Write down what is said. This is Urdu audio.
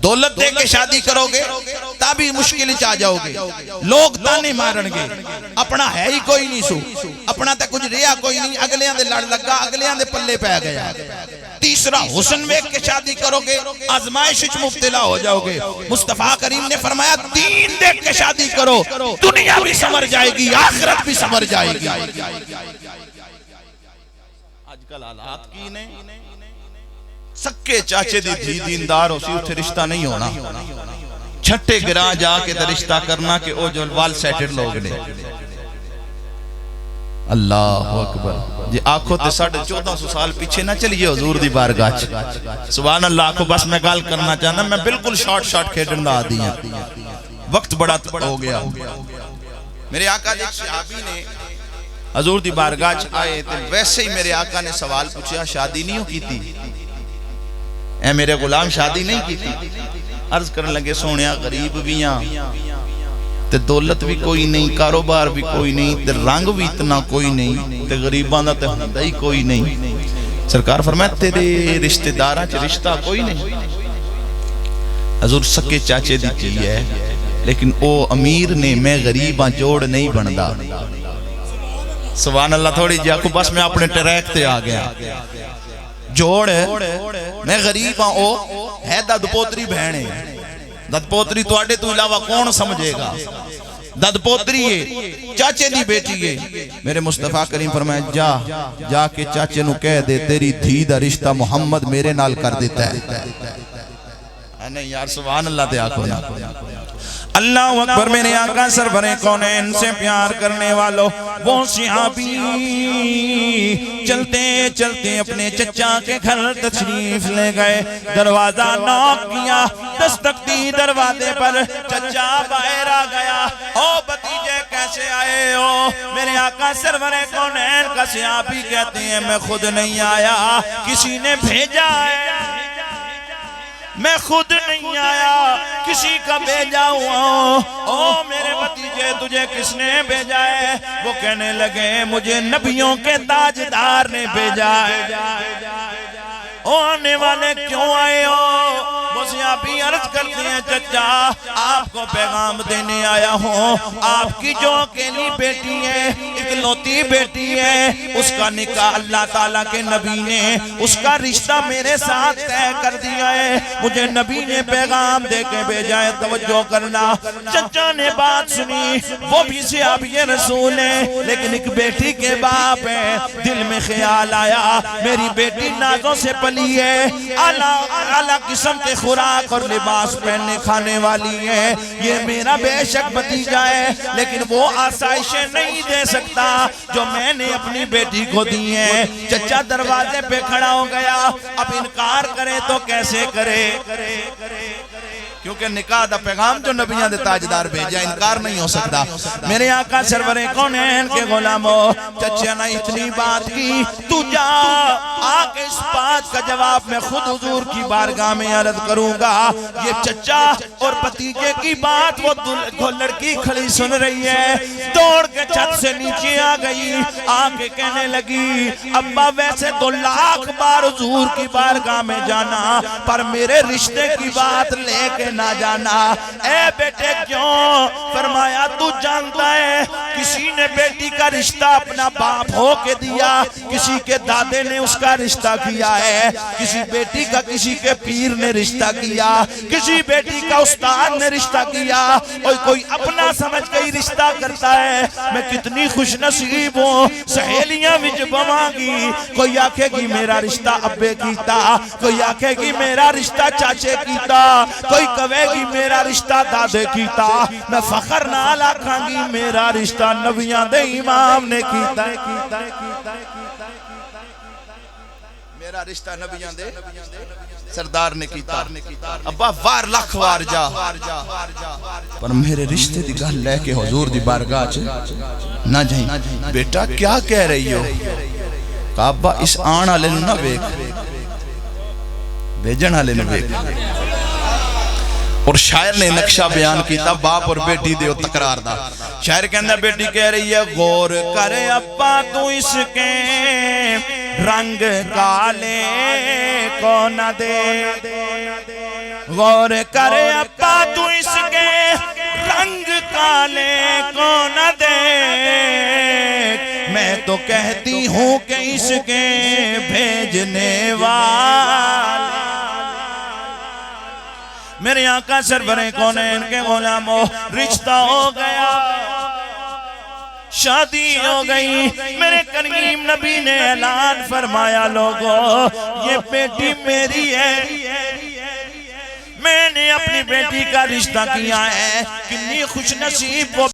دولت دے کے شادی کرو گے تابی مشکل چاہ جاؤ گے، لوگ تانے مارن گے، اپنا ہے ہی کوئی نہیں سو، اپنا تے کچھ ریا کوئی نہیں، اگلیاں دے لڑ لگا، اگلیاں دے پلے پہ گیا۔ تیسرا حسن ویک کے شادی کرو گے آزمائش وچ مبتلا ہو جاؤ گے۔ مصطفیٰ کریم نے فرمایا دین دیکھ کے شادی کرو، دنیا بھی سمر جائے گی، آخرت بھی سمر جائے گی۔ آج کل حالات کی نے سکے چاچے دی دھی دیندار ہو سی اتھے رشتہ نہیں ہونا، چھٹے گراں جا کے در رشتہ کرنا کہ او جو وال سیٹڈ لوگ نے۔ اللہ اکبر جی آنکھوں تے 1450 سال پیچھے نہ چلیے حضور دی بارگاہ سبحان اللہ۔ آنکھوں بس میں گال کرنا چاہنا، میں بالکل شارٹ کھیڑن دا آدھی ہیں، وقت بڑا ہو گیا۔ میرے آقا ایک صحابی نے حضور دی بارگاہ آئے تھے، ویسے ہی میرے آقا نے سوال پوچھا شادی نہیں کی تھی؟ اے میرے غلام شادی نہیں کی تھی؟ عرض کرنے لگے سونیا غریب بھی ہیں تے دولت بھی کوئی نہیں، کاروبار بھی کوئی نہیں، تے رنگ بھی اتنا کوئی نہیں، تے غریباں دا تے ہندہ ہی کوئی نہیں۔ سرکار فرمایا تیرے رشتہ داراں چ رشتہ کوئی نہیں؟ حضور سکے چاچے دی کی ہے لیکن او امیر نے، میں غریباں جوڑ نہیں بندا۔ سبحان اللہ۔ تھوڑی جا کو بس میں اپنے ٹریک تے آ گیا، جوڑ میں غریب ہاں، او ہے دد پوتری بہنے، دد پوتری تو آڑے تو علاوہ کون سمجھے گا؟ دد پوتری ہے، چاچے دی بیٹی ہے۔ میرے مصطفیٰ کریم فرمایا جا کے چاچے نو کہہ دے تیری دھی دا رشتہ محمد میرے نال کر دیتا ہے۔ نہیں یار سبحان اللہ تے آکھو نا۔ اللہ اکبر۔ میرے آقا سرور کونین سے پیار کرنے والوں، وہ صحابی چلتے چلتے اپنے چچا کے گھر تشریف لے گئے، دروازہ نوک کیا، دستک دی دروازے پر، چچا باہر آ گیا۔ او بھتیجے کیسے آئے ہو؟ میرے آقا سرور کونین کا صحابی کہتے ہیں میں خود نہیں آیا، کسی نے بھیجا ہے، میں خود نہیں آیا، کسی کا بھیجا ہوا ہوں۔ او میرے بھتیجے تجھے کس نے بھیجا ہے؟ وہ کہنے لگے مجھے نبیوں کے تاجدار نے بھیجا ہے۔ او آنے والے کیوں آئے ہو؟ وہ صحابی عرض کرتے ہیں چچا آپ کو پیغام دینے آیا ہوں، آپ کی جو اکیلی بیٹی ہے، اکلوتی بیٹی ہے، اس کا نکاح اللہ تعالیٰ کے نبی نے اس کا رشتہ میرے ساتھ طے کر دیا ہے، مجھے نبی نے پیغام دے کے بھیجا ہے، توجہ کرنا۔ چچا نے بات سنی، وہ بھی صحابی رسول ہے لیکن ایک بیٹی کے باپ ہے، دل میں خیال آیا میری بیٹی نازوں سے پلی ہے، اعلیٰ قسم کے خوراک اور لباس پہننے کھانے والی ہے، یہ میرا بے شک بھتیجا ہے لیکن وہ آسائشیں نہیں دے سکتا جو میں نے اپنی بیٹی کو دی ہیں۔ چچا دروازے پہ کھڑا ہو گیا، اب انکار کرے تو کیسے کرے؟ کیونکہ نکاح دا پیغام جو نبیاں دے تاجدار بھیجا انکار نہیں ہو سکتا۔ میرے آقا سرور کونین کے غلاموں، چچا نے اتنی بات کی، تو جا آکے اس بات کا جواب میں خود حضور کی بارگاہ میں عرض کروں گا۔ یہ چچا اور بھتیجے کی بات وہ لڑکی کھڑی سن رہی ہے، دوڑ کے چھت سے نیچے آ گئی، آکے کہنے لگی ابا ویسے تو لاکھ بار حضور کی بارگاہ میں جانا پر میرے رشتے کی بات لے کے نہ جانا۔ اے بیٹے کیوں؟ فرمایا تو جانتا ہے کسی نے بیٹی کا رشتہ اپنا باپ ہو کے دیا، کسی کے دادے نے اس کا رشتہ کیا ہے، کسی بیٹی کا کسی کے پیر نے رشتہ کیا، کسی بیٹی کا استاد نے رشتہ کیا، اور کوئی اپنا سمجھ گئی رشتہ کرتا ہے۔ میں کتنی خوش نصیب ہوں، سہیلیاں وچ بواں گی، کوئی آکھے گی میرا رشتہ ابے کیتا، کوئی آکھے گی میرا رشتہ چاچے کیتا، کوئی کہے گی میرا رشتہ دادے کیتا، میں فخر نال آکھاں گی میرا رشتہ نبیاں دے امام نے کیتا، میرا رشتہ نبیاں دے سردار نے کیتا۔ ابا وار لکھ وار جا پر میرے رشتے دی گل لے کے حضور دی بارگاہ نہ جائیں۔ بیٹا کیا کہہ رہی ہو؟ کہا ابا اس آن والے نہ ویکھ، بھیجن والے نہ ویکھ۔ اور شاعر نے نقشہ بیان کیتا باپ اور بیٹی دے تکرار دا۔ شاعر کے اندر بیٹی کہہ رہی ہے غور کرے ابا تو اس کے رنگ کالے کو نہ دے، غور کرے ابا تو اس کے رنگ کالے کو نہ دیکھ، میں تو کہتی ہوں کہ اس کے بھیجنے والے میرے آقا سرور کونین کے غلاموں، رشتہ ہو گیا، شادی ہو گئی۔ میرے کریم نبی نے اعلان فرمایا لوگوں یہ بیٹی میری ہے، میں نے اپنی بیٹی کا رشتہ کیا ہے۔ کتنی خوش نصیب وہ